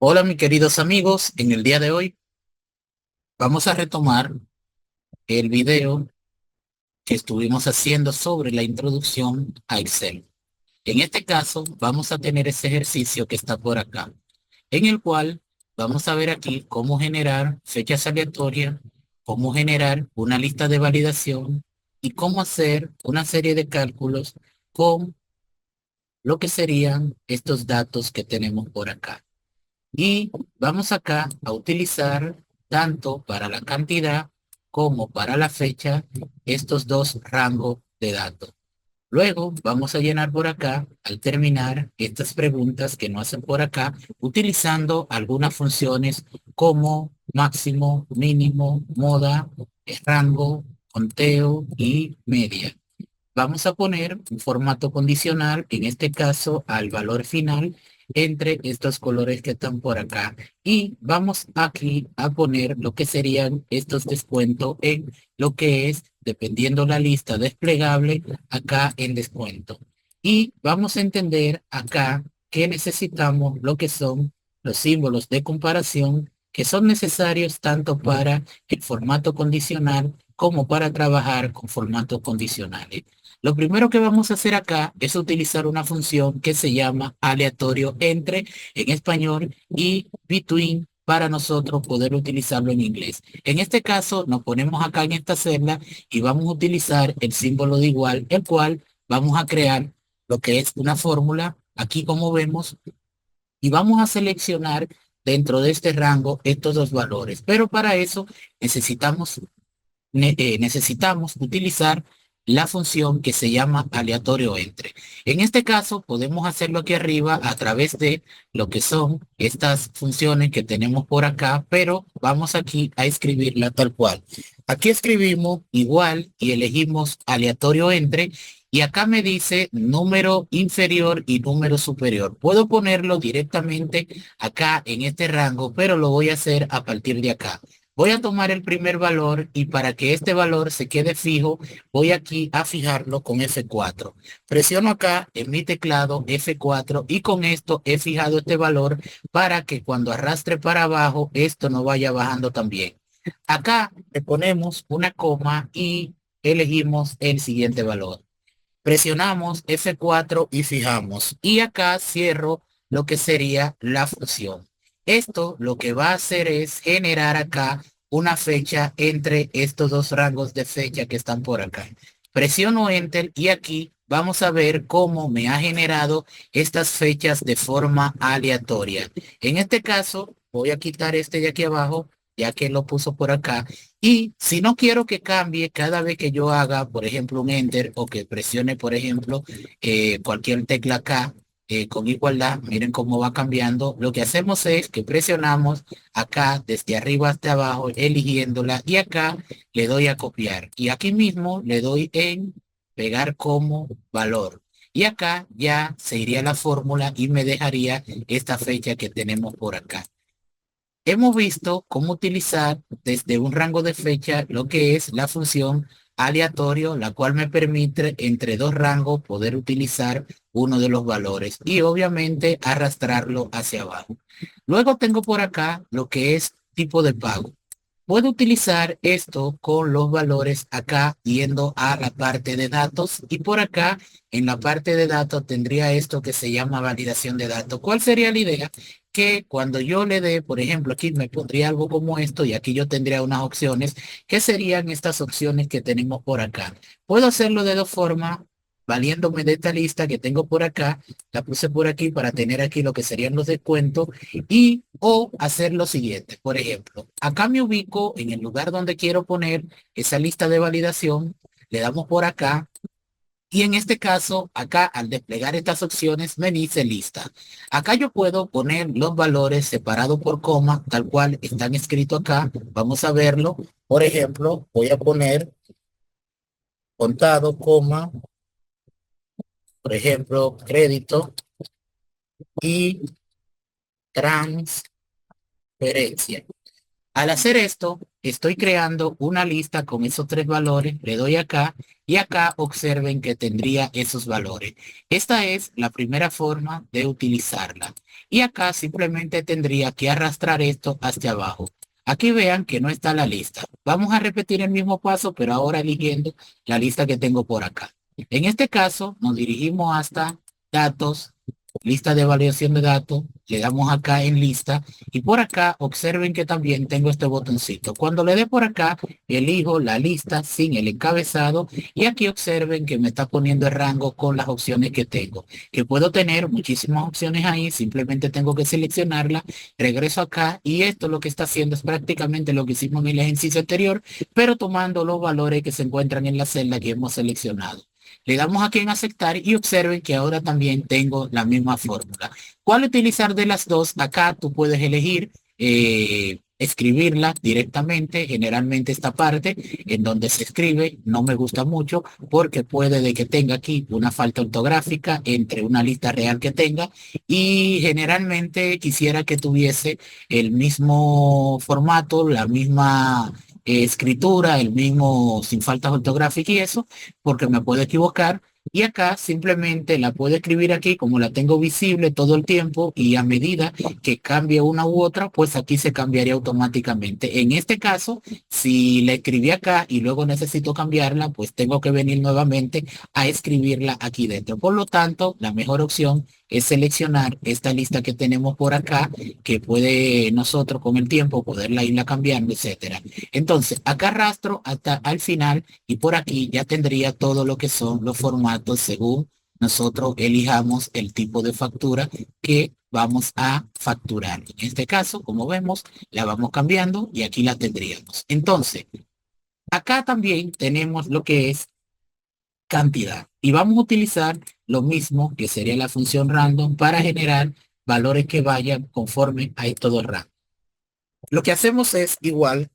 Hola, mis queridos amigos. En el día de hoy vamos a retomar el video que estuvimos haciendo sobre la introducción a Excel. En este caso, vamos a tener ese ejercicio que está por acá, en el cual vamos a ver aquí cómo generar fechas aleatorias, cómo generar una lista de validación y cómo hacer una serie de cálculos con lo que serían estos datos que tenemos por acá. Y vamos acá a utilizar tanto para la cantidad como para la fecha estos dos rangos de datos. Luego vamos a llenar por acá, al terminar estas preguntas que nos hacen por acá, utilizando algunas funciones como máximo, mínimo, moda, rango, conteo y media. Vamos a poner un formato condicional, en este caso al valor final, entre estos colores que están por acá. Y vamos aquí a poner lo que serían estos descuentos en lo que es, dependiendo la lista desplegable, acá en descuento. Y vamos a entender acá que necesitamos lo que son los símbolos de comparación que son necesarios tanto para el formato condicional como para trabajar con formatos condicionales. Lo primero que vamos a hacer acá es utilizar una función que se llama aleatorio entre en español y between para nosotros poder utilizarlo en inglés. En este caso, nos ponemos acá en esta celda y vamos a utilizar el símbolo de igual, el cual vamos a crear lo que es una fórmula, aquí como vemos, y vamos a seleccionar dentro de este rango estos dos valores. Pero para eso necesitamos utilizar la función que se llama aleatorio entre. En este caso, podemos hacerlo aquí arriba a través de lo que son estas funciones que tenemos por acá, pero vamos aquí a escribirla tal cual. Aquí escribimos igual y elegimos aleatorio entre. Y acá me dice número inferior y número superior. Puedo ponerlo directamente acá en este rango, pero lo voy a hacer a partir de acá. Voy a tomar el primer valor y para que este valor se quede fijo, voy aquí a fijarlo con F4. Presiono acá en mi teclado F4 y con esto he fijado este valor para que cuando arrastre para abajo, esto no vaya bajando también. Acá le ponemos una coma y elegimos el siguiente valor. Presionamos F4 y fijamos. Y acá cierro lo que sería la función. Esto lo que va a hacer es generar acá una fecha entre estos dos rangos de fecha que están por acá. Presiono Enter y aquí vamos a ver cómo me ha generado estas fechas de forma aleatoria. En este caso, voy a quitar este de aquí abajo, ya que lo puso por acá. Y si no quiero que cambie cada vez que yo haga, por ejemplo, un enter o que presione, por ejemplo, cualquier tecla acá con igualdad, miren cómo va cambiando. Lo que hacemos es que presionamos acá desde arriba hasta abajo, eligiéndola y acá le doy a copiar. Y aquí mismo le doy en pegar como valor. Y acá ya se iría la fórmula y me dejaría esta fecha que tenemos por acá. Hemos visto cómo utilizar desde un rango de fecha lo que es la función aleatorio, la cual me permite entre dos rangos poder utilizar uno de los valores y obviamente arrastrarlo hacia abajo. Luego tengo por acá lo que es tipo de pago. Puedo utilizar esto con los valores acá yendo a la parte de datos y por acá en la parte de datos tendría esto que se llama validación de datos. ¿Cuál sería la idea? Que cuando yo le dé, por ejemplo, aquí me pondría algo como esto y aquí yo tendría unas opciones. ¿Qué serían estas opciones que tenemos por acá? Puedo hacerlo de dos formas, valiéndome de esta lista que tengo por acá. La puse por aquí para tener aquí lo que serían los descuentos y o hacer lo siguiente. Por ejemplo, acá me ubico en el lugar donde quiero poner esa lista de validación. Le damos por acá y en este caso, acá al desplegar estas opciones me dice lista. Acá yo puedo poner los valores separados por coma, tal cual están escritos acá. Vamos a verlo. Por ejemplo, voy a poner contado, coma, por ejemplo, crédito y transferencia. Al hacer esto, estoy creando una lista con esos tres valores, le doy acá y acá observen que tendría esos valores. Esta es la primera forma de utilizarla. Y acá simplemente tendría que arrastrar esto hacia abajo. Aquí vean que no está la lista. Vamos a repetir el mismo paso, pero ahora eligiendo la lista que tengo por acá. En este caso, nos dirigimos hasta datos, lista de validación de datos, le damos acá en lista y por acá observen que también tengo este botoncito. Cuando le dé por acá, elijo la lista sin el encabezado y aquí observen que me está poniendo el rango con las opciones que tengo. Que puedo tener muchísimas opciones ahí, simplemente tengo que seleccionarla, regreso acá y esto lo que está haciendo es prácticamente lo que hicimos en el ejercicio anterior, pero tomando los valores que se encuentran en la celda que hemos seleccionado. Le damos aquí en aceptar y observen que ahora también tengo la misma fórmula. ¿Cuál utilizar de las dos? Acá tú puedes elegir escribirla directamente. Generalmente esta parte en donde se escribe no me gusta mucho porque puede de que tenga aquí una falta ortográfica entre una lista real que tenga y generalmente quisiera que tuviese el mismo formato, la misma escritura, el mismo sin faltas ortográficas y eso, porque me puedo equivocar. Y acá simplemente la puedo escribir aquí como la tengo visible todo el tiempo y a medida que cambie una u otra, pues aquí se cambiaría automáticamente. En este caso, si la escribí acá y luego necesito cambiarla, pues tengo que venir nuevamente a escribirla aquí dentro. Por lo tanto, la mejor opción es seleccionar esta lista que tenemos por acá, que puede nosotros con el tiempo poderla irla cambiando, etcétera. Entonces, acá arrastro hasta al final y por aquí ya tendría todo lo que son los formatos según nosotros elijamos el tipo de factura que vamos a facturar. En este caso, como vemos, la vamos cambiando y aquí la tendríamos. Entonces, acá también tenemos lo que es cantidad y vamos a utilizar lo mismo que sería la función random para generar valores que vayan conforme a estos dos rangos. Lo que hacemos es igual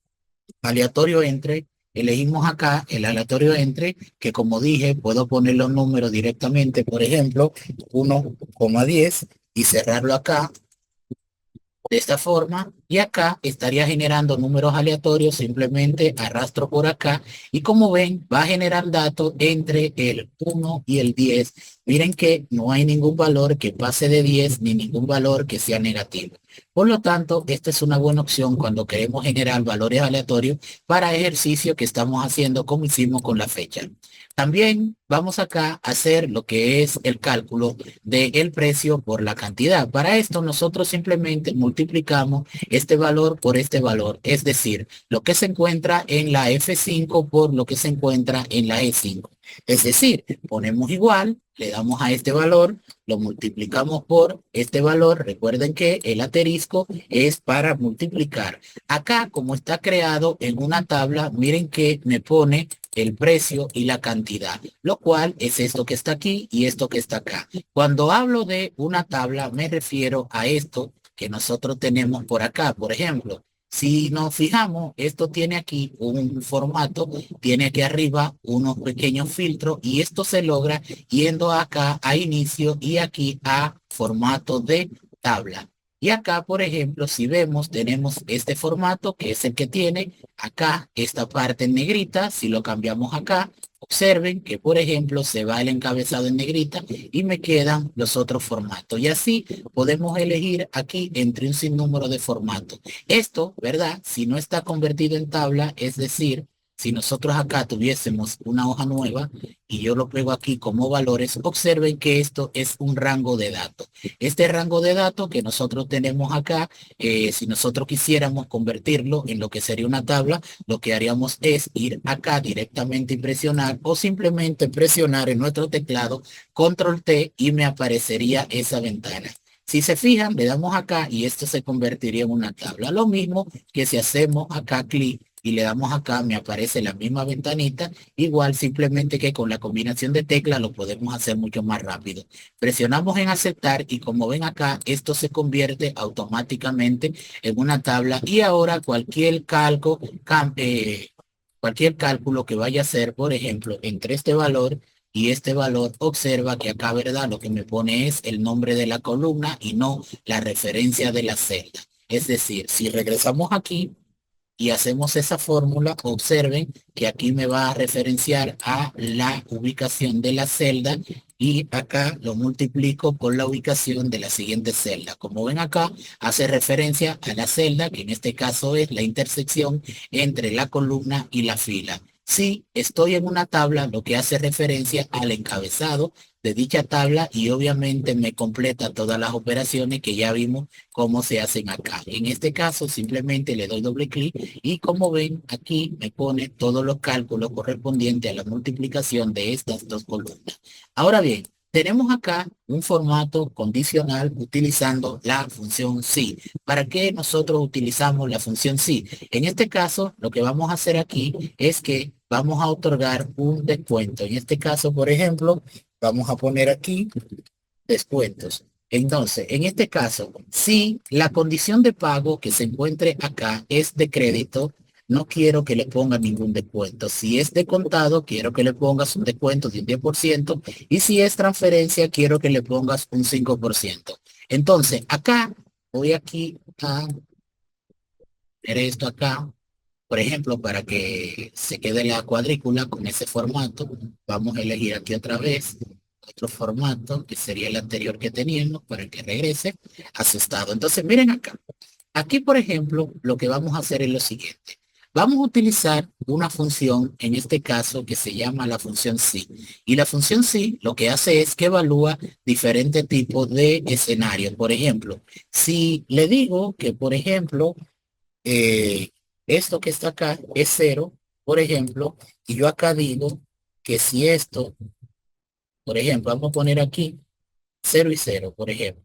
aleatorio entre, elegimos acá el aleatorio entre, que como dije, puedo poner los números directamente, por ejemplo, 1,10 y cerrarlo acá de esta forma y acá estaría generando números aleatorios, simplemente arrastro por acá y como ven va a generar datos entre el 1 y el 10. Miren que no hay ningún valor que pase de 10 ni ningún valor que sea negativo. Por lo tanto, esta es una buena opción cuando queremos generar valores aleatorios para ejercicio que estamos haciendo como hicimos con la fecha. También vamos acá a hacer lo que es el cálculo del precio por la cantidad. Para esto nosotros simplemente multiplicamos este valor por este valor, es decir, lo que se encuentra en la F5 por lo que se encuentra en la E5. Es decir, ponemos igual, le damos a este valor, lo multiplicamos por este valor. Recuerden que el asterisco es para multiplicar. Acá, como está creado en una tabla, miren que me pone el precio y la cantidad, lo cual es esto que está aquí y esto que está acá. Cuando hablo de una tabla, me refiero a esto que nosotros tenemos por acá. Por ejemplo, si nos fijamos, esto tiene aquí un formato, tiene aquí arriba unos pequeños filtros y esto se logra yendo acá a inicio y aquí a formato de tabla. Y acá, por ejemplo, si vemos, tenemos este formato que es el que tiene acá esta parte en negrita. Si lo cambiamos acá, observen que, por ejemplo, se va el encabezado en negrita y me quedan los otros formatos. Y así podemos elegir aquí entre un sinnúmero de formatos. Esto, ¿verdad? Si no está convertido en tabla, es decir, si nosotros acá tuviésemos una hoja nueva y yo lo pego aquí como valores, observen que esto es un rango de datos. Este rango de datos que nosotros tenemos acá, si nosotros quisiéramos convertirlo en lo que sería una tabla, lo que haríamos es ir acá directamente y presionar o simplemente presionar en nuestro teclado Control T y me aparecería esa ventana. Si se fijan, le damos acá y esto se convertiría en una tabla. Lo mismo que si hacemos acá clic y le damos acá, me aparece la misma ventanita. Igual, simplemente que con la combinación de teclas lo podemos hacer mucho más rápido. Presionamos en aceptar y como ven acá, esto se convierte automáticamente en una tabla y ahora cualquier cálculo que vaya a hacer, por ejemplo, entre este valor y este valor, observa que acá, ¿verdad? Lo que me pone es el nombre de la columna y no la referencia de la celda. Es decir, si regresamos aquí, y hacemos esa fórmula, observen que aquí me va a referenciar a la ubicación de la celda y acá lo multiplico por la ubicación de la siguiente celda. Como ven acá, hace referencia a la celda, que en este caso es la intersección entre la columna y la fila. Si estoy en una tabla, lo que hace referencia al encabezado de dicha tabla y obviamente me completa todas las operaciones que ya vimos cómo se hacen acá. En este caso, simplemente le doy doble clic y como ven, aquí me pone todos los cálculos correspondientes a la multiplicación de estas dos columnas. Ahora bien, tenemos acá un formato condicional utilizando la función si. ¿Para qué nosotros utilizamos la función si? En este caso, lo que vamos a hacer aquí es que vamos a otorgar un descuento. En este caso, por ejemplo, vamos a poner aquí descuentos. Entonces, en este caso, si la condición de pago que se encuentre acá es de crédito, no quiero que le ponga ningún descuento. Si es de contado, quiero que le pongas un descuento de un 10%. Y si es transferencia, quiero que le pongas un 5%. Entonces, acá, voy aquí a poner esto acá. Por ejemplo, para que se quede la cuadrícula con ese formato, vamos a elegir aquí otra vez otro formato, que sería el anterior que teníamos, para que regrese a su estado. Entonces, miren acá. Aquí, por ejemplo, lo que vamos a hacer es lo siguiente. Vamos a utilizar una función, en este caso, que se llama la función si. Y la función si lo que hace es que evalúa diferentes tipos de escenarios. Por ejemplo, si le digo que, por ejemplo, eh, esto que está acá es cero, por ejemplo, y yo acá digo que si esto, por ejemplo, vamos a poner aquí cero y cero, por ejemplo.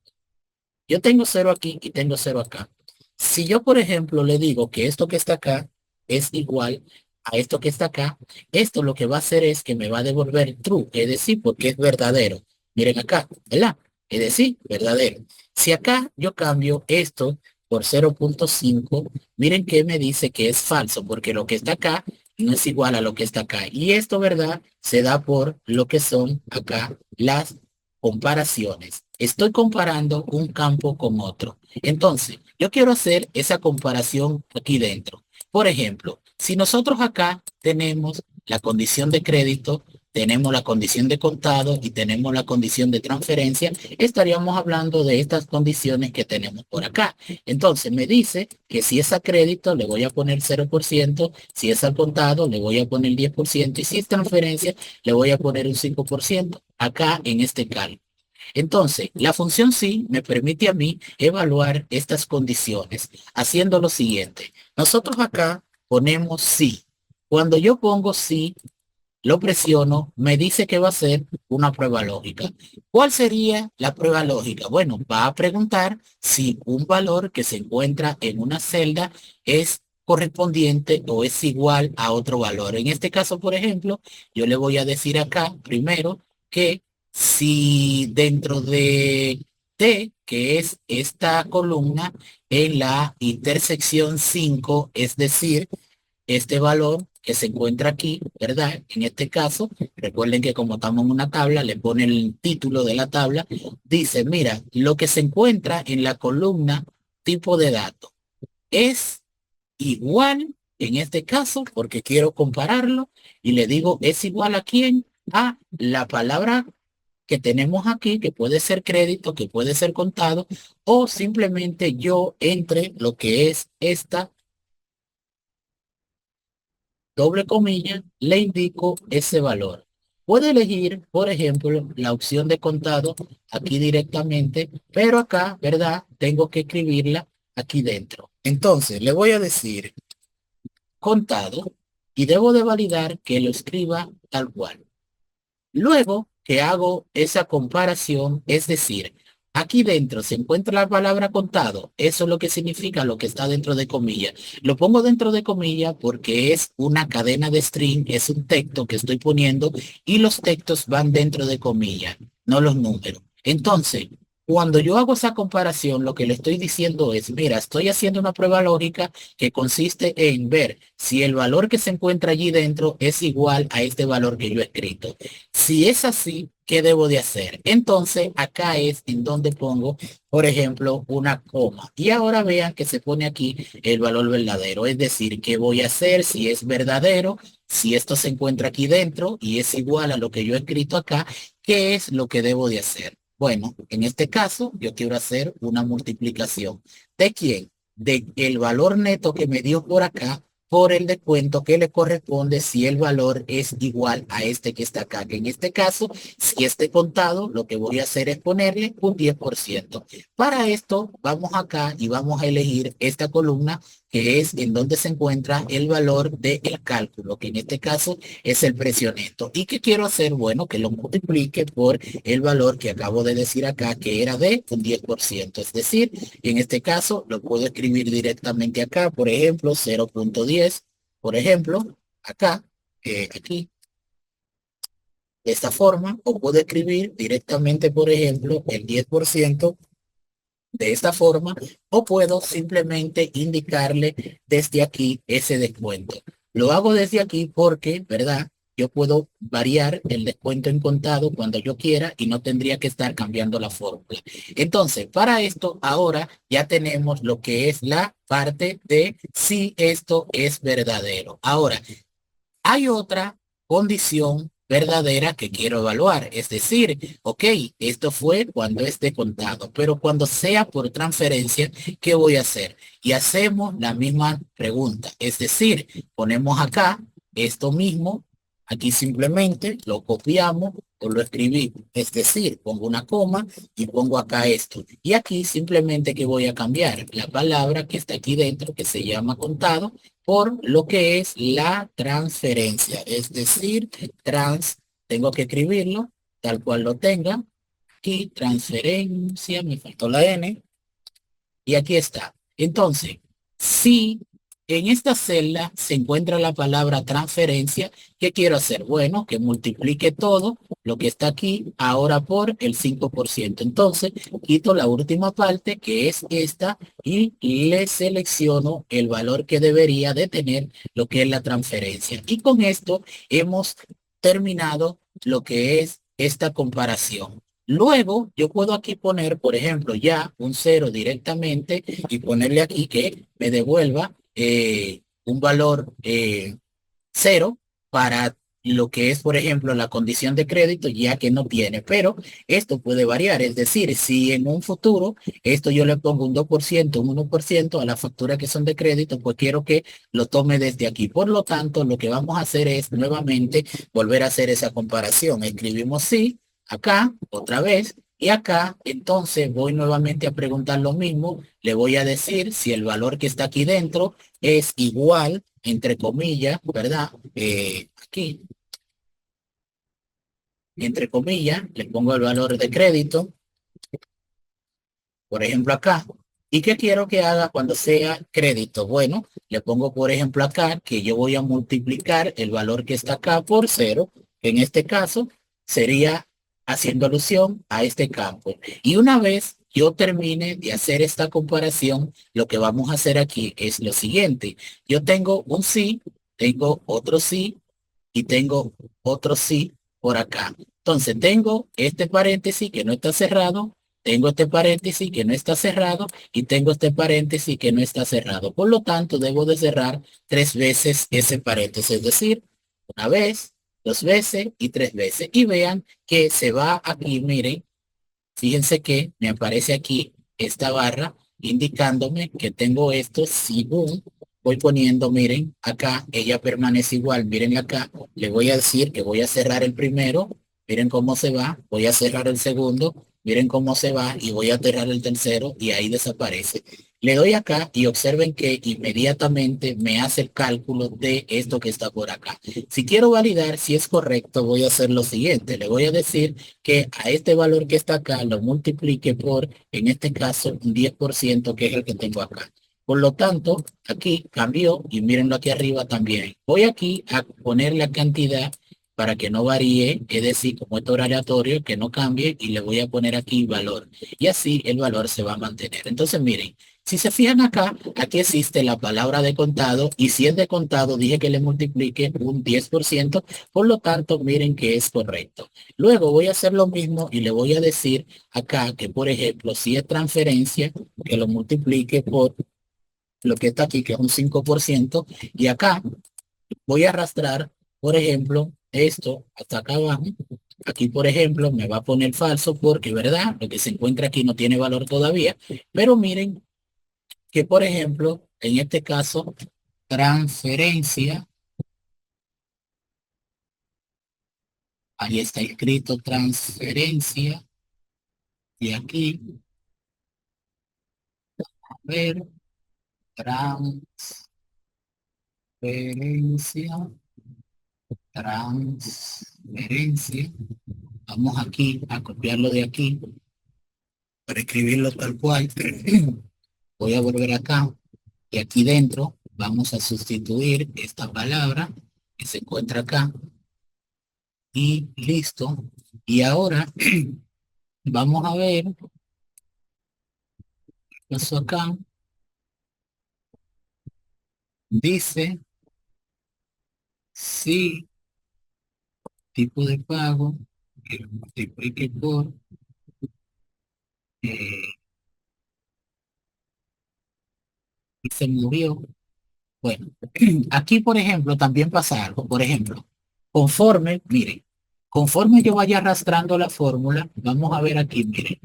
Yo tengo cero aquí y tengo cero acá. Si yo, por ejemplo, le digo que esto que está acá es igual a esto que está acá, esto lo que va a hacer es que me va a devolver true, es decir, porque es verdadero. Miren acá, ¿verdad? Es decir, verdadero. Si acá yo cambio esto por 0,5, miren que me dice que es falso, porque lo que está acá no es igual a lo que está acá. Y esto, ¿verdad? Se da por lo que son acá las comparaciones. Estoy comparando un campo con otro. Entonces, yo quiero hacer esa comparación aquí dentro. Por ejemplo, si nosotros acá tenemos la condición de crédito, tenemos la condición de contado y tenemos la condición de transferencia, estaríamos hablando de estas condiciones que tenemos por acá. Entonces, me dice que si es a crédito, le voy a poner 0%, si es al contado, le voy a poner 10% y si es transferencia, le voy a poner un 5% acá en este cálculo. Entonces, la función sí me permite a mí evaluar estas condiciones haciendo lo siguiente. Nosotros acá ponemos sí. Cuando yo pongo sí, lo presiono, me dice que va a ser una prueba lógica. ¿Cuál sería la prueba lógica? Bueno, va a preguntar si un valor que se encuentra en una celda es correspondiente o es igual a otro valor. En este caso, por ejemplo, yo le voy a decir acá primero que si dentro de T, que es esta columna, en la intersección 5, es decir, este valor que se encuentra aquí, ¿verdad? En este caso, recuerden que como estamos en una tabla, le pone el título de la tabla, dice, mira, lo que se encuentra en la columna tipo de datos es igual, en este caso, porque quiero compararlo, y le digo, ¿es igual a quién? A la palabra que tenemos aquí, que puede ser crédito, que puede ser contado, o simplemente yo entre lo que es esta doble comilla, le indico ese valor. Puede elegir, por ejemplo, la opción de contado aquí directamente, pero acá, ¿verdad? Tengo que escribirla aquí dentro. Entonces, le voy a decir contado y debo de validar que lo escriba tal cual. Luego que hago esa comparación, es decir, aquí dentro se encuentra la palabra contado, eso es lo que significa lo que está dentro de comillas. Lo pongo dentro de comillas porque es una cadena de string, es un texto que estoy poniendo y los textos van dentro de comillas, no los números. Entonces, Cuando yo hago esa comparación, lo que le estoy diciendo es, mira, estoy haciendo una prueba lógica que consiste en ver si el valor que se encuentra allí dentro es igual a este valor que yo he escrito. Si es así, ¿qué debo de hacer? Entonces, acá es en donde pongo, por ejemplo, una coma. Y ahora vean que se pone aquí el valor verdadero. Es decir, ¿qué voy a hacer si es verdadero? Si esto se encuentra aquí dentro y es igual a lo que yo he escrito acá, ¿qué es lo que debo de hacer? Bueno, en este caso yo quiero hacer una multiplicación. ¿De quién? De el valor neto que me dio por acá por el descuento que le corresponde si el valor es igual a este que está acá. Que en este caso, si esté contado, lo que voy a hacer es ponerle un 10%. Para esto, vamos acá y vamos a elegir esta columna que es en donde se encuentra el valor del cálculo, que en este caso es el precio neto. ¿Y qué quiero hacer? Bueno, que lo multiplique por el valor que acabo de decir acá, que era de un 10%. Es decir, en este caso lo puedo escribir directamente acá, por ejemplo, 0.10, por ejemplo, acá, aquí, de esta forma, o puedo escribir directamente, por ejemplo, el 10% de esta forma, o puedo simplemente indicarle desde aquí ese descuento. Lo hago desde aquí porque, ¿verdad? Yo puedo variar el descuento en contado cuando yo quiera y no tendría que estar cambiando la fórmula. Entonces, para esto, ahora ya tenemos lo que es la parte de si esto es verdadero. Ahora, hay otra condición verdadera que quiero evaluar, es decir, ok, esto fue cuando esté contado, pero cuando sea por transferencia, ¿qué voy a hacer? Y hacemos la misma pregunta, es decir, ponemos acá esto mismo, aquí simplemente lo copiamos o lo escribimos, es decir, pongo una coma y pongo acá esto. Y aquí simplemente que voy a cambiar la palabra que está aquí dentro, que se llama contado, por lo que es la transferencia. Es decir, tengo que escribirlo tal cual lo tenga. Aquí, transferencia, me faltó la N, y aquí está. Entonces, si en esta celda se encuentra la palabra transferencia, ¿qué quiero hacer? Bueno, que multiplique todo lo que está aquí ahora por el 5%. Entonces, quito la última parte, que es esta, y le selecciono el valor que debería de tener lo que es la transferencia. Y con esto hemos terminado lo que es esta comparación. Luego, yo puedo aquí poner, por ejemplo, ya un cero directamente y ponerle aquí que me devuelva un valor cero para lo que es, por ejemplo, la condición de crédito, ya que no tiene. Pero esto puede variar. Es decir, si en un futuro esto yo le pongo un 2%, un 1% a la factura que son de crédito, pues quiero que lo tome desde aquí. Por lo tanto, lo que vamos a hacer es nuevamente volver a hacer esa comparación. Escribimos sí acá otra vez. Y acá, entonces, voy nuevamente a preguntar lo mismo. Le voy a decir si el valor que está aquí dentro es igual, entre comillas, ¿verdad? Aquí, entre comillas, le pongo el valor de crédito, por ejemplo, acá. ¿Y qué quiero que haga cuando sea crédito? Bueno, le pongo, por ejemplo, acá que yo voy a multiplicar el valor que está acá por cero. En este caso, sería haciendo alusión a este campo. Y una vez yo termine de hacer esta comparación, lo que vamos a hacer aquí es lo siguiente. Yo tengo un sí, tengo otro sí y tengo otro sí por acá. Entonces tengo este paréntesis que no está cerrado, tengo este paréntesis que no está cerrado y tengo este paréntesis que no está cerrado. Por lo tanto, debo de cerrar tres veces ese paréntesis, es decir, una vez, dos veces y tres veces. Y vean que se va aquí, miren, fíjense que me aparece aquí esta barra indicándome que tengo esto. Si boom, voy poniendo, miren, acá ella permanece igual. Miren acá, le voy a decir que voy a cerrar el primero. Miren cómo se va. Voy a cerrar el segundo. Miren cómo se va y voy a cerrar el tercero y ahí desaparece. Le doy acá y observen que inmediatamente me hace el cálculo de esto que está por acá. Si quiero validar si es correcto, voy a hacer lo siguiente. Le voy a decir que a este valor que está acá lo multiplique por, en este caso, un 10%, que es el que tengo acá. Por lo tanto, aquí cambió y mírenlo aquí arriba también. Voy aquí a poner la cantidad para que no varíe, es decir, como esto es aleatorio, que no cambie y le voy a poner aquí valor. Y así el valor se va a mantener. Entonces, miren, si se fijan acá, aquí existe la palabra de contado y si es de contado, dije que le multiplique un 10%, por lo tanto, miren que es correcto. Luego voy a hacer lo mismo y le voy a decir acá que, por ejemplo, si es transferencia, que lo multiplique por lo que está aquí, que es un 5%, y acá voy a arrastrar, por ejemplo, esto hasta acá abajo. Aquí, por ejemplo, me va a poner falso porque, ¿verdad? Lo que se encuentra aquí no tiene valor todavía. Pero miren que, por ejemplo, en este caso, transferencia, ahí está escrito transferencia, y aquí, a ver, transferencia, transferencia. Vamos aquí a copiarlo de aquí para escribirlo tal cual. Voy a volver acá y aquí dentro vamos a sustituir esta palabra que se encuentra acá y listo. Y ahora vamos a ver eso acá. Dice si tipo de pago que lo multiplique por eh, y se murió. Bueno, aquí por ejemplo también pasa algo. Por ejemplo, conforme, miren, conforme yo vaya arrastrando la fórmula, vamos a ver aquí, miren.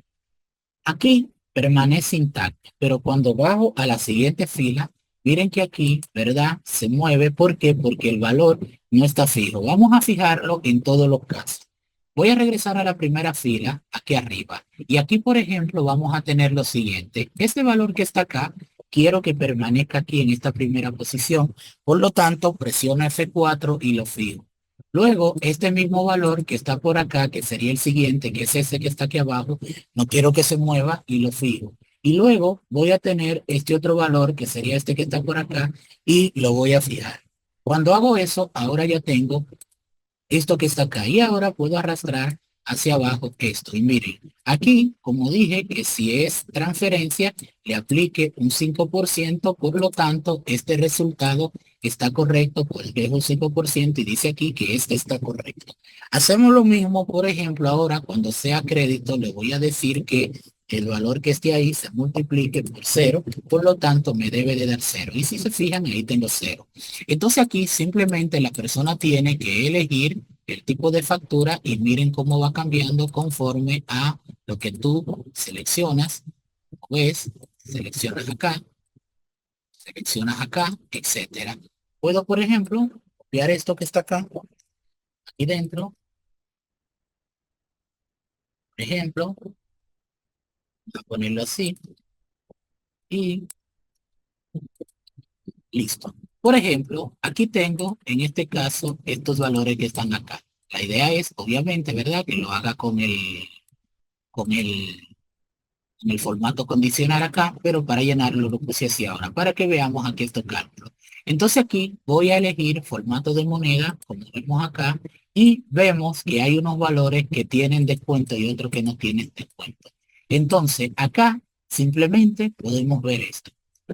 Aquí permanece intacto, pero cuando bajo a la siguiente fila, miren que aquí, ¿verdad? Se mueve. ¿Por qué? Porque el valor no está fijo. Vamos a fijarlo en todos los casos. Voy a regresar a la primera fila, aquí arriba. Y aquí, por ejemplo, vamos a tener lo siguiente. Este valor que está acá, quiero que permanezca aquí en esta primera posición. Por lo tanto, presiono F4 y lo fijo. Luego, este mismo valor que está por acá, que sería el siguiente, que es ese que está aquí abajo, no quiero que se mueva y lo fijo. Y luego voy a tener este otro valor, que sería este que está por acá, y lo voy a fijar. Cuando hago eso, ahora ya tengo esto que está acá. Y ahora puedo arrastrar hacia abajo esto. Y miren, aquí, como dije, que si es transferencia, le aplique un 5%. Por lo tanto, este resultado está correcto, pues dejo un 5% y dice aquí que este está correcto. Hacemos lo mismo, por ejemplo, ahora cuando sea crédito, le voy a decir que el valor que esté ahí se multiplique por cero, por lo tanto me debe de dar cero. Y si se fijan, ahí tengo cero. Entonces aquí simplemente la persona tiene que elegir el tipo de factura y miren cómo va cambiando conforme a lo que tú seleccionas. Pues seleccionas acá, etcétera. Puedo, por ejemplo, copiar esto que está acá, aquí dentro, por ejemplo, voy a ponerlo así y listo. Por ejemplo, aquí tengo, en este caso, estos valores que están acá. La idea es, obviamente, ¿verdad? Que lo haga con el en el formato condicional acá, pero para llenarlo lo puse así ahora, para que veamos aquí estos cálculos. Entonces aquí voy a elegir formato de moneda, como vemos acá, y vemos que hay unos valores que tienen descuento y otros que no tienen descuento. Entonces acá simplemente podemos ver esto.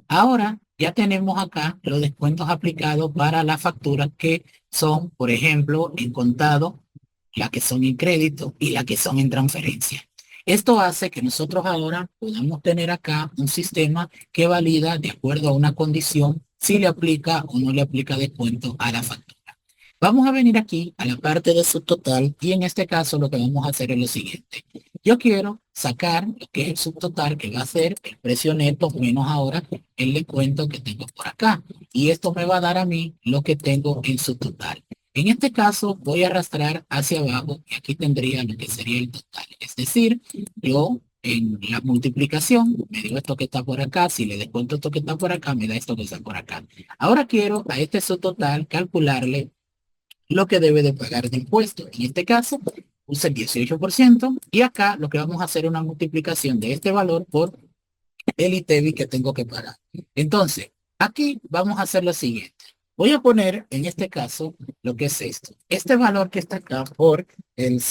Ahora ya tenemos acá los descuentos aplicados para las facturas que son, por ejemplo, en contado, las que son en crédito y las que son en transferencia. Esto hace que nosotros ahora podamos tener acá un sistema que valida de acuerdo a una condición si le aplica o no le aplica descuento a la factura. Vamos a venir aquí a la parte de subtotal y en este caso lo que vamos a hacer es lo siguiente. Yo quiero sacar lo que es el subtotal, que va a ser el precio neto menos ahora el descuento que tengo por acá. Y esto me va a dar a mí lo que tengo en subtotal. En este caso voy a arrastrar hacia abajo y aquí tendría lo que sería el total. Es decir, yo en la multiplicación me dio esto que está por acá, si le descuento esto que está por acá, me da esto que está por acá. Ahora quiero a este subtotal calcularle lo que debe de pagar de impuestos. En este caso, puse el 18% y acá lo que vamos a hacer es una multiplicación de este valor por el ITEVI que tengo que pagar. Entonces, aquí vamos a hacer lo siguiente. Voy a poner en este caso lo que es esto. Este valor que está acá por el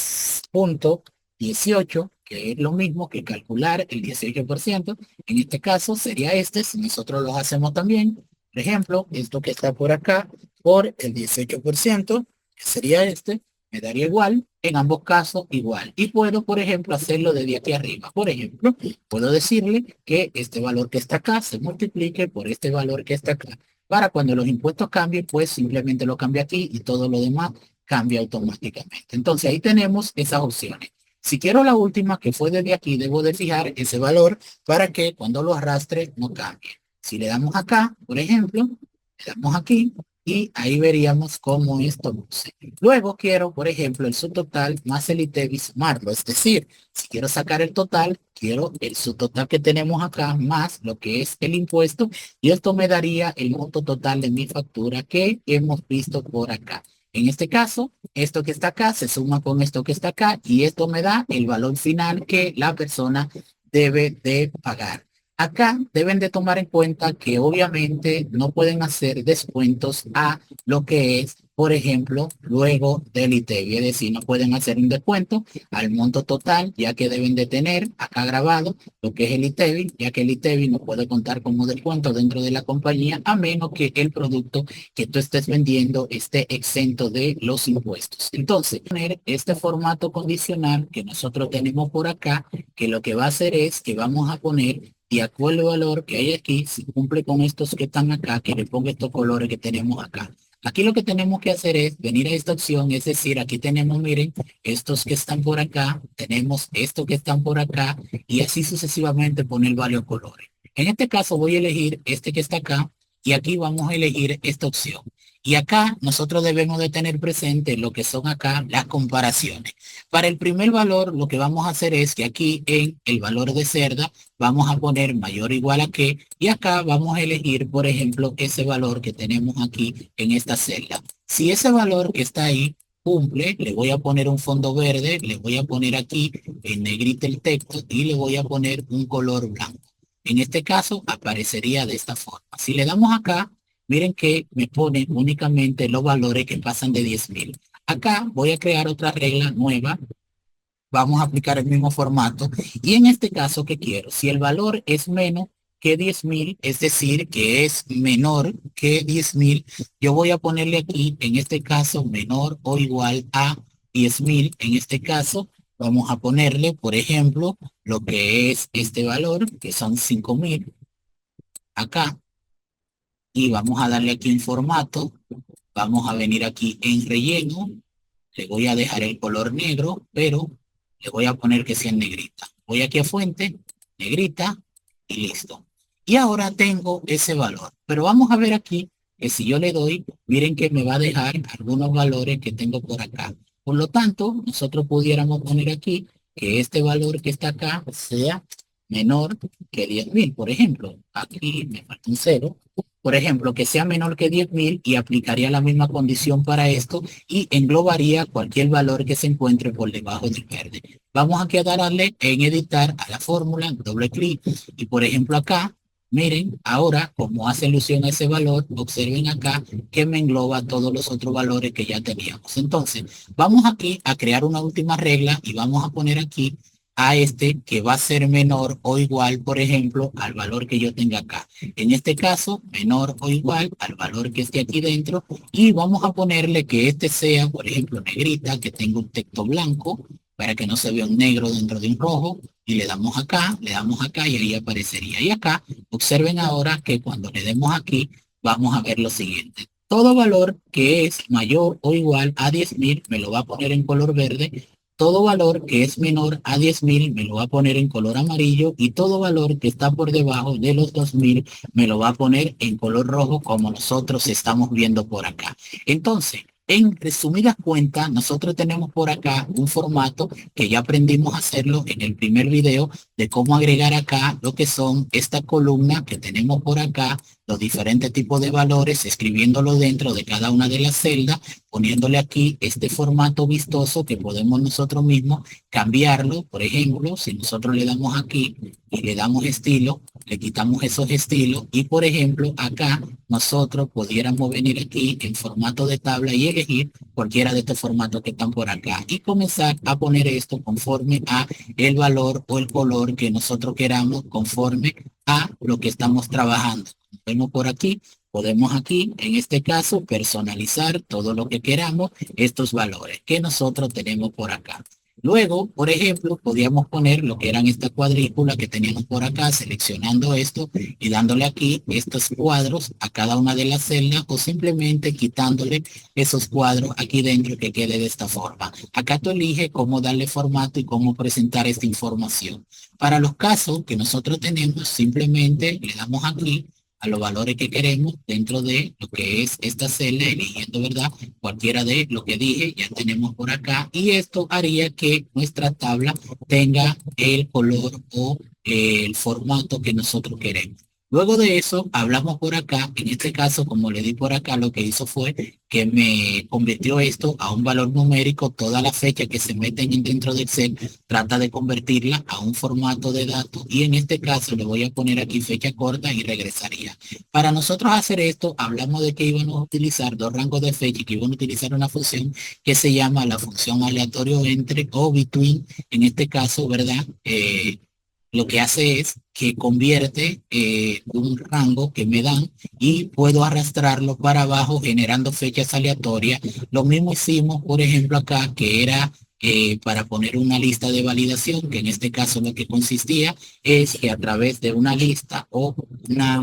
punto 18, que es lo mismo que calcular el 18%. En este caso sería este, si nosotros lo hacemos también. Por ejemplo, esto que está por acá por el 18%, que sería este, me daría igual, en ambos casos igual. Y puedo, por ejemplo, hacerlo desde aquí arriba. Por ejemplo, puedo decirle que este valor que está acá se multiplique por este valor que está acá. Para cuando los impuestos cambien, pues simplemente lo cambia aquí y todo lo demás cambia automáticamente. Entonces ahí tenemos esas opciones. Si quiero la última, que fue desde aquí, debo de fijar ese valor para que cuando lo arrastre no cambie. Si le damos acá, por ejemplo, le damos aquí y ahí veríamos cómo esto luce. Luego quiero, por ejemplo, el subtotal más el ITEVI sumarlo. Es decir, si quiero sacar el total, quiero el subtotal que tenemos acá más lo que es el impuesto y esto me daría el monto total de mi factura que hemos visto por acá. En este caso, esto que está acá se suma con esto que está acá y esto me da el valor final que la persona debe de pagar. Acá deben de tomar en cuenta que obviamente no pueden hacer descuentos a lo que es, por ejemplo, luego del ITEVI, es decir, no pueden hacer un descuento al monto total, ya que deben de tener acá grabado lo que es el ITEVI, ya que el ITEVI no puede contar como descuento dentro de la compañía a menos que el producto que tú estés vendiendo esté exento de los impuestos. Entonces, poner este formato condicional que nosotros tenemos por acá, que lo que va a hacer es que vamos a poner de acuerdo al valor que hay aquí, si cumple con estos que están acá, que le ponga estos colores que tenemos acá. Aquí lo que tenemos que hacer es venir a esta opción, es decir, aquí tenemos, miren, estos que están por acá, tenemos estos que están por acá, y así sucesivamente poner varios colores. En este caso voy a elegir este que está acá, y aquí vamos a elegir esta opción. Y acá nosotros debemos de tener presente lo que son acá las comparaciones. Para el primer valor, lo que vamos a hacer es que aquí en el valor de cerda, vamos a poner mayor o igual a qué, y acá vamos a elegir, por ejemplo, ese valor que tenemos aquí en esta celda. Si ese valor que está ahí cumple, le voy a poner un fondo verde, le voy a poner aquí en negrita el texto y le voy a poner un color blanco. En este caso aparecería de esta forma. Si le damos acá, miren que me pone únicamente los valores que pasan de 10.000. Acá voy a crear otra regla nueva, vamos a aplicar el mismo formato. Y en este caso, ¿qué quiero? Si el valor es menos que 10.000, es decir, que es menor que 10.000, yo voy a ponerle aquí, en este caso, menor o igual a 10.000. En este caso, vamos a ponerle, por ejemplo, lo que es este valor, que son 5.000, acá. Y vamos a darle aquí un formato. Vamos a venir aquí en relleno. Le voy a dejar el color negro, pero le voy a poner que sea en negrita. Voy aquí a fuente, negrita y listo. Y ahora tengo ese valor. Pero vamos a ver aquí que si yo le doy, miren que me va a dejar algunos valores que tengo por acá. Por lo tanto, nosotros pudiéramos poner aquí que este valor que está acá sea menor que 10.000. Por ejemplo, aquí me falta un cero. Por ejemplo, que sea menor que 10.000 y aplicaría la misma condición para esto y englobaría cualquier valor que se encuentre por debajo del verde. Vamos aquí a darle en editar a la fórmula, doble clic y por ejemplo acá, miren, ahora como hace alusión a ese valor, observen acá que me engloba todos los otros valores que ya teníamos. Entonces, vamos aquí a crear una última regla y vamos a poner aquí a este que va a ser menor o igual, por ejemplo, al valor que yo tenga acá. En este caso, menor o igual al valor que esté aquí dentro y vamos a ponerle que este sea, por ejemplo, negrita, que tenga un texto blanco para que no se vea un negro dentro de un rojo y le damos acá y ahí aparecería. Y acá, observen ahora que cuando le demos aquí, vamos a ver lo siguiente. Todo valor que es mayor o igual a 10.000 me lo va a poner en color verde, todo valor que es menor a 10.000 me lo va a poner en color amarillo y todo valor que está por debajo de los 2.000 me lo va a poner en color rojo como nosotros estamos viendo por acá. Entonces, en resumidas cuentas, nosotros tenemos por acá un formato que ya aprendimos a hacerlo en el primer video de cómo agregar acá lo que son esta columna que tenemos por acá, los diferentes tipos de valores, escribiéndolo dentro de cada una de las celdas, poniéndole aquí este formato vistoso que podemos nosotros mismos cambiarlo. Por ejemplo, si nosotros le damos aquí y le damos estilo, le quitamos esos estilos y por ejemplo acá nosotros pudiéramos venir aquí en formato de tabla y elegir cualquiera de estos formatos que están por acá y comenzar a poner esto conforme a el valor o el color que nosotros queramos conforme a lo que estamos trabajando. Vemos por aquí, podemos aquí, en este caso, personalizar todo lo que queramos, estos valores que nosotros tenemos por acá. Luego, por ejemplo, podíamos poner lo que eran estas cuadrículas que teníamos por acá, seleccionando esto y dándole aquí estos cuadros a cada una de las celdas o simplemente quitándole esos cuadros aquí dentro que quede de esta forma. Acá tú eliges cómo darle formato y cómo presentar esta información. Para los casos que nosotros tenemos, simplemente le damos aquí a los valores que queremos dentro de lo que es esta celda, eligiendo, ¿verdad? Cualquiera de lo que dije, ya tenemos por acá, y esto haría que nuestra tabla tenga el color o el formato que nosotros queremos. Luego de eso, hablamos por acá, en este caso, como le di por acá, lo que hizo fue que me convirtió esto a un valor numérico, toda la fecha que se meten dentro de Excel, trata de convertirla a un formato de datos y en este caso le voy a poner aquí fecha corta y regresaría. Para nosotros hacer esto, hablamos de que íbamos a utilizar dos rangos de fecha y que íbamos a utilizar una función que se llama la función aleatorio entre o between, en este caso, ¿verdad? Lo que hace es que convierte un rango que me dan y puedo arrastrarlo para abajo generando fechas aleatorias. Lo mismo hicimos, por ejemplo, acá, que era para poner una lista de validación, que en este caso lo que consistía es que a través de una lista o una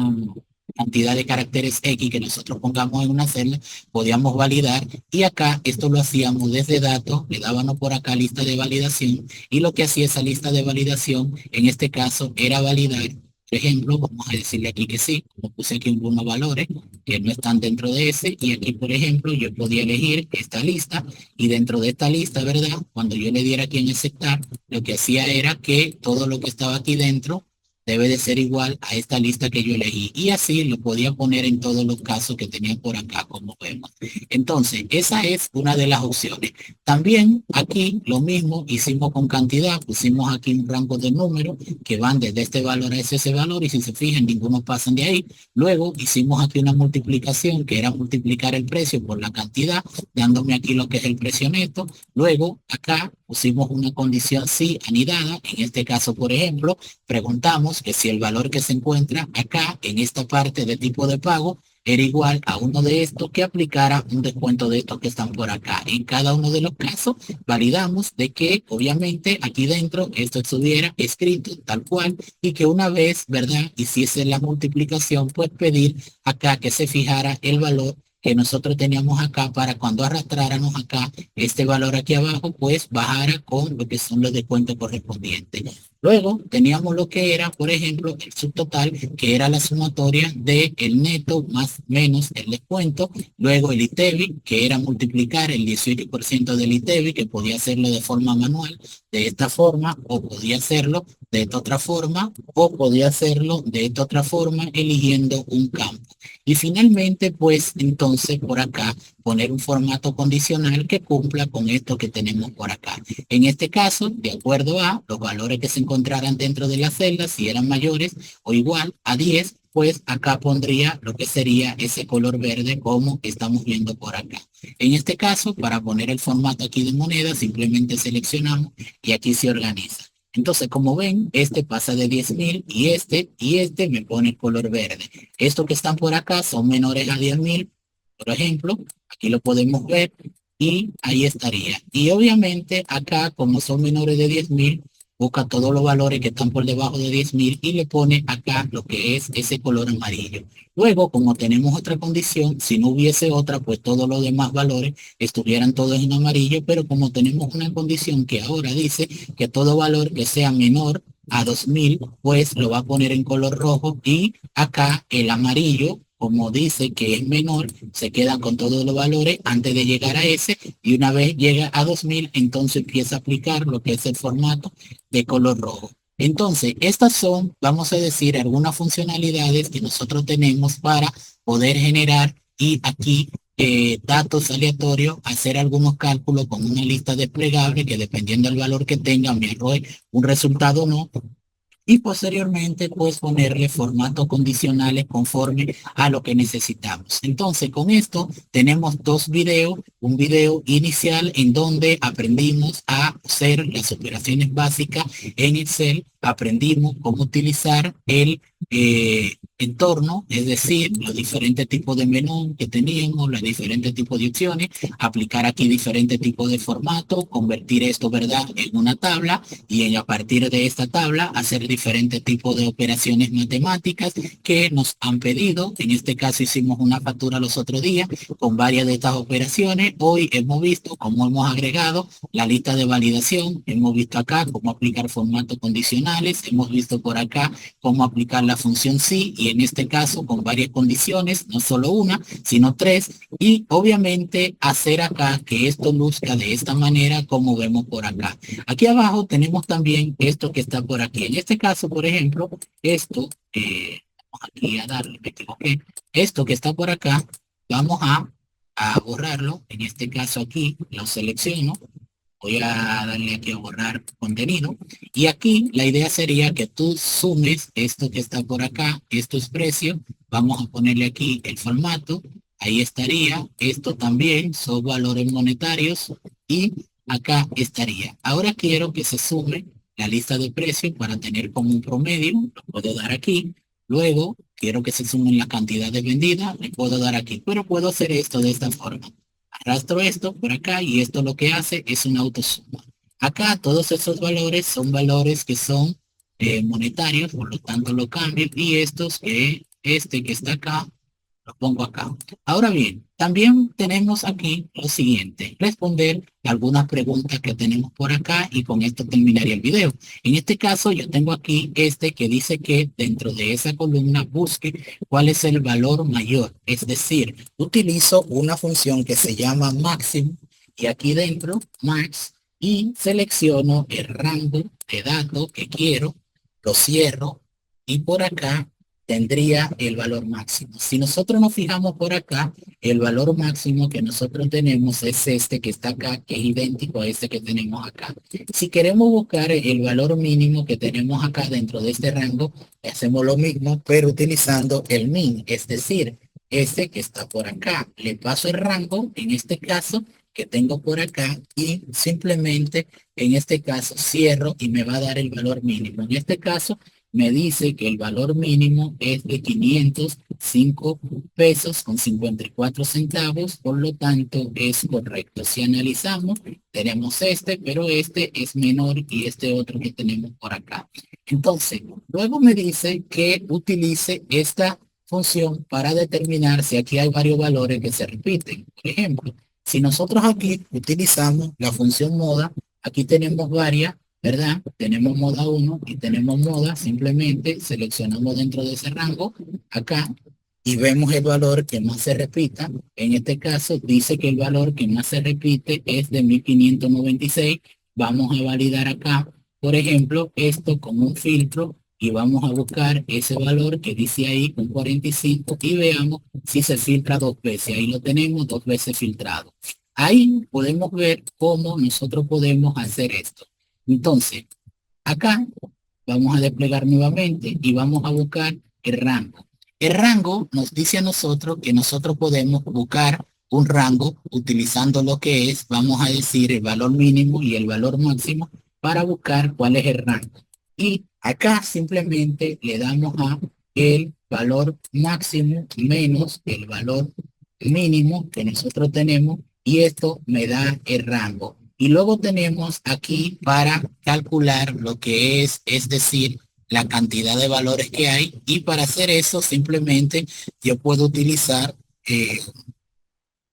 cantidad de caracteres X que nosotros pongamos en una celda, podíamos validar y acá esto lo hacíamos desde datos, le dábamos por acá lista de validación y lo que hacía esa lista de validación en este caso era validar. Por ejemplo, vamos a decirle aquí que sí, como puse aquí algunos valores que no están dentro de ese y aquí, por ejemplo, yo podía elegir esta lista y dentro de esta lista, ¿verdad? Cuando yo le diera aquí en aceptar, lo que hacía era que todo lo que estaba aquí dentro debe de ser igual a esta lista que yo elegí y así lo podía poner en todos los casos que tenía por acá, como vemos. Entonces, esa es una de las opciones. También aquí lo mismo hicimos con cantidad, pusimos aquí un rango de números que van desde este valor a ese valor y si se fijan, ninguno pasan de ahí. Luego hicimos aquí una multiplicación que era multiplicar el precio por la cantidad, dándome aquí lo que es el precio neto. Luego acá pusimos una condición sí anidada, en este caso, por ejemplo, preguntamos que si el valor que se encuentra acá en esta parte de tipo de pago era igual a uno de estos que aplicara un descuento de estos que están por acá. En cada uno de los casos validamos de que obviamente aquí dentro esto estuviera escrito tal cual y que una vez, ¿verdad? Hiciese la multiplicación, pues pedir acá que se fijara el valor que nosotros teníamos acá para cuando arrastráramos acá este valor aquí abajo, pues bajara con lo que son los descuentos correspondientes. Luego teníamos lo que era, por ejemplo, el subtotal, que era la sumatoria de el neto más menos el descuento. Luego el ITEBI, que era multiplicar el 18% del ITEBI, que podía hacerlo de forma manual, de esta forma, o podía hacerlo de esta otra forma, o podía hacerlo de esta otra forma, eligiendo un campo. Y finalmente, pues entonces por acá poner un formato condicional que cumpla con esto que tenemos por acá. En este caso, de acuerdo a los valores que se encontraran dentro de la celda, si eran mayores o igual a 10, pues acá pondría lo que sería ese color verde como estamos viendo por acá. En este caso, para poner el formato aquí de moneda, simplemente seleccionamos y aquí se organiza. Entonces, como ven, este pasa de 10.000 y este me pone color verde. Estos que están por acá son menores a 10.000, por ejemplo, aquí lo podemos ver y ahí estaría. Y obviamente acá, como son menores de 10.000, busca todos los valores que están por debajo de 10.000 y le pone acá lo que es ese color amarillo. Luego, como tenemos otra condición, si no hubiese otra, pues todos los demás valores estuvieran todos en amarillo, pero como tenemos una condición que ahora dice que todo valor que sea menor a 2.000, pues lo va a poner en color rojo y acá el amarillo, como dice que es menor, se quedan con todos los valores antes de llegar a ese y una vez llega a 2.000, entonces empieza a aplicar lo que es el formato de color rojo. Entonces, estas son, vamos a decir, algunas funcionalidades que nosotros tenemos para poder generar y aquí datos aleatorios, hacer algunos cálculos con una lista desplegable que dependiendo del valor que tenga me arroje un resultado o no, y posteriormente pues ponerle formatos condicionales conforme a lo que necesitamos. Entonces con esto tenemos dos videos, un video inicial en donde aprendimos a hacer las operaciones básicas en Excel, aprendimos cómo utilizar el entorno, es decir, los diferentes tipos de menú que teníamos, los diferentes tipos de opciones, aplicar aquí diferentes tipos de formato, convertir esto, ¿verdad?, en una tabla y a partir de esta tabla hacer diferentes tipos de operaciones matemáticas que nos han pedido. En este caso hicimos una factura los otros días con varias de estas operaciones. Hoy hemos visto cómo hemos agregado la lista de validación, hemos visto acá cómo aplicar formatos condicionales, hemos visto por acá cómo aplicar la función sí y en este caso con varias condiciones, no solo una, sino tres, y obviamente hacer acá que esto luzca de esta manera como vemos por acá. Aquí abajo tenemos también esto que está por aquí. En este caso, por ejemplo, esto, vamos aquí a darle, me equivoqué, esto que está por acá, vamos a borrarlo. En este caso aquí lo selecciono. Voy a darle aquí a borrar contenido. Y aquí la idea sería que tú sumes esto que está por acá, esto es precio. Vamos a ponerle aquí el formato. Ahí estaría. Esto también son valores monetarios. Y acá estaría. Ahora quiero que se sume la lista de precios para tener como un promedio. Lo puedo dar aquí. Luego quiero que se sumen la cantidad de vendida. Le puedo dar aquí. Pero puedo hacer esto de esta forma. Arrastro esto por acá y esto lo que hace es una autosuma. Acá todos esos valores son valores que son monetarios, por lo tanto lo cambio y estos que este que está acá lo pongo acá. Ahora bien, también tenemos aquí lo siguiente, responder algunas preguntas que tenemos por acá y con esto terminaría el video. En este caso yo tengo aquí este que dice que dentro de esa columna busque cuál es el valor mayor. Es decir, utilizo una función que se llama máximo y aquí dentro max y selecciono el rango de datos que quiero, lo cierro y por acá tendría el valor máximo. Si nosotros nos fijamos por acá, el valor máximo que nosotros tenemos es este que está acá, que es idéntico a este que tenemos acá. Si queremos buscar el valor mínimo que tenemos acá dentro de este rango, hacemos lo mismo, pero utilizando el min, es decir, este que está por acá. Le paso el rango, en este caso, que tengo por acá y simplemente en este caso cierro y me va a dar el valor mínimo. En este caso me dice que el valor mínimo es de 505 pesos con 54 centavos, por lo tanto es correcto. Si analizamos, tenemos este, pero este es menor y este otro que tenemos por acá. Entonces, luego me dice que utilice esta función para determinar si aquí hay varios valores que se repiten. Por ejemplo, si nosotros aquí utilizamos la función moda, aquí tenemos varias, ¿verdad? Tenemos moda 1 y tenemos moda, simplemente seleccionamos dentro de ese rango, acá, y vemos el valor que más se repita. En este caso dice que el valor que más se repite es de 1596. Vamos a validar acá, por ejemplo, esto con un filtro y vamos a buscar ese valor que dice ahí con 45 y veamos si se filtra dos veces. Ahí lo tenemos dos veces filtrado. Ahí podemos ver cómo nosotros podemos hacer esto. Entonces, acá vamos a desplegar nuevamente y vamos a buscar el rango. El rango nos dice a nosotros que nosotros podemos buscar un rango utilizando lo que es, vamos a decir, el valor mínimo y el valor máximo para buscar cuál es el rango. Y acá simplemente le damos a el valor máximo menos el valor mínimo que nosotros tenemos y esto me da el rango. Y luego tenemos aquí para calcular lo que es decir, la cantidad de valores que hay. Y para hacer eso, simplemente yo puedo utilizar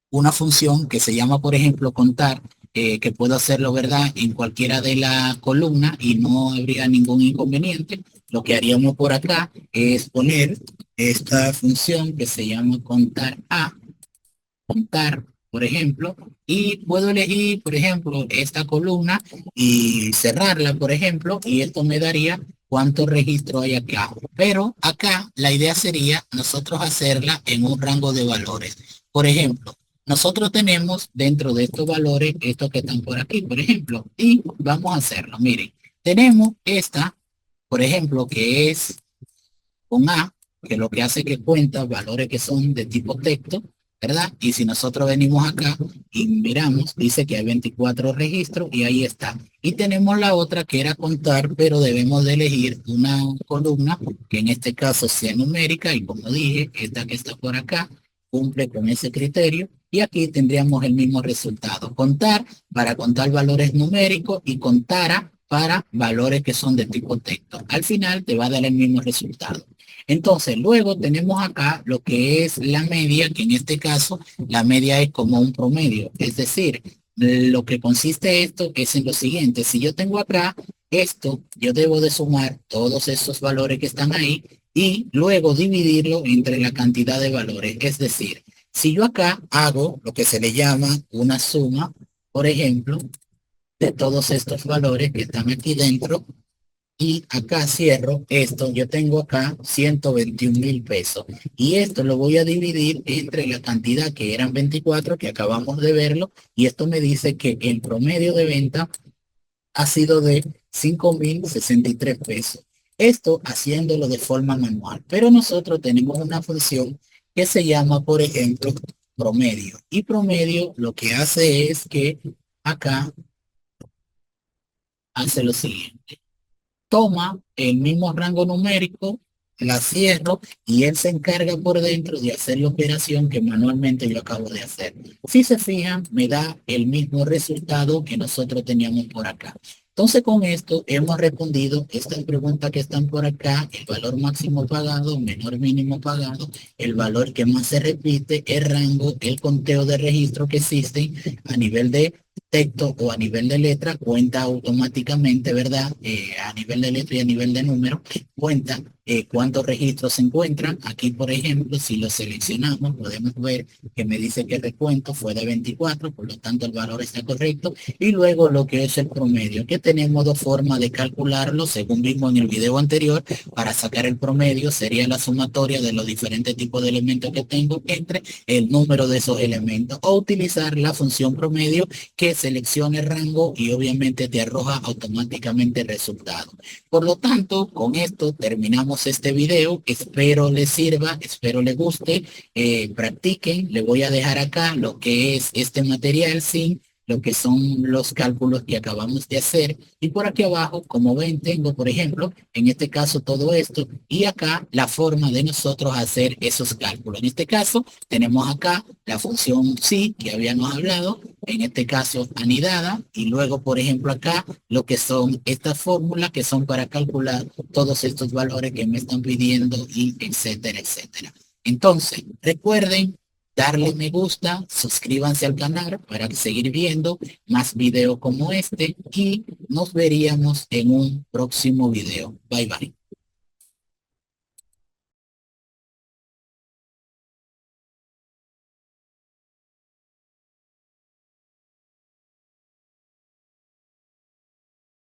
una función que se llama, por ejemplo, contar, que puedo hacerlo, ¿verdad?, en cualquiera de las columnas y no habría ningún inconveniente. Lo que haríamos por acá es poner esta función que se llama contar a, contar, por ejemplo, y puedo elegir, por ejemplo, esta columna y cerrarla, por ejemplo, y esto me daría cuánto registro hay acá. Pero acá la idea sería nosotros hacerla en un rango de valores. Por ejemplo, nosotros tenemos dentro de estos valores estos que están por aquí, por ejemplo, y vamos a hacerlo. Miren, tenemos esta por ejemplo, que es con A, que lo que hace que cuenta valores que son de tipo texto, ¿verdad? Y si nosotros venimos acá y miramos, dice que hay 24 registros y ahí está. Y tenemos la otra que era contar, pero debemos de elegir una columna que en este caso sea numérica y como dije, esta que está por acá cumple con ese criterio y aquí tendríamos el mismo resultado. Contar para contar valores numéricos y contara para valores que son de tipo texto. Al final te va a dar el mismo resultado. Entonces, luego tenemos acá lo que es la media, que en este caso la media es como un promedio. Es decir, lo que consiste esto es en lo siguiente. Si yo tengo acá esto, yo debo de sumar todos esos valores que están ahí y luego dividirlo entre la cantidad de valores. Es decir, si yo acá hago lo que se le llama una suma, por ejemplo, de todos estos valores que están aquí dentro, y acá cierro esto, yo tengo acá 121.000 pesos. Y esto lo voy a dividir entre la cantidad que eran 24 que acabamos de verlo, y esto me dice que el promedio de venta ha sido de 5.063 pesos. Esto haciéndolo de forma manual. Pero nosotros tenemos una función que se llama, por ejemplo, promedio. Y promedio lo que hace es que acá hace lo siguiente: toma el mismo rango numérico, la cierro y él se encarga por dentro de hacer la operación que manualmente yo acabo de hacer. Si se fijan, me da el mismo resultado que nosotros teníamos por acá. Entonces, con esto hemos respondido estas preguntas que están por acá: el valor máximo pagado, menor mínimo pagado, el valor que más se repite, el rango, el conteo de registros que existen a nivel de texto o a nivel de letra, cuenta automáticamente, ¿verdad? A nivel de letra y a nivel de número, cuenta cuántos registros se encuentran. Aquí, por ejemplo, si lo seleccionamos, podemos ver que me dice que el recuento fue de 24, por lo tanto el valor está correcto. Y luego lo que es el promedio, que tenemos dos formas de calcularlo, según vimos en el video anterior. Para sacar el promedio sería la sumatoria de los diferentes tipos de elementos que tengo entre el número de esos elementos, o utilizar la función promedio que seleccione el rango y obviamente te arroja automáticamente el resultado. Por lo tanto, con esto terminamos este video. Espero les sirva, espero les guste, practiquen. Le voy a dejar acá lo que es este material sin lo que son los cálculos que acabamos de hacer. Y por aquí abajo, como ven, tengo, por ejemplo, en este caso todo esto y acá la forma de nosotros hacer esos cálculos. En este caso, tenemos acá la función sí que habíamos hablado, en este caso anidada, y luego, por ejemplo, acá lo que son estas fórmulas que son para calcular todos estos valores que me están pidiendo y etcétera, etcétera. Entonces, recuerden darle me gusta, suscríbanse al canal para seguir viendo más videos como este y nos veríamos en un próximo video. Bye bye.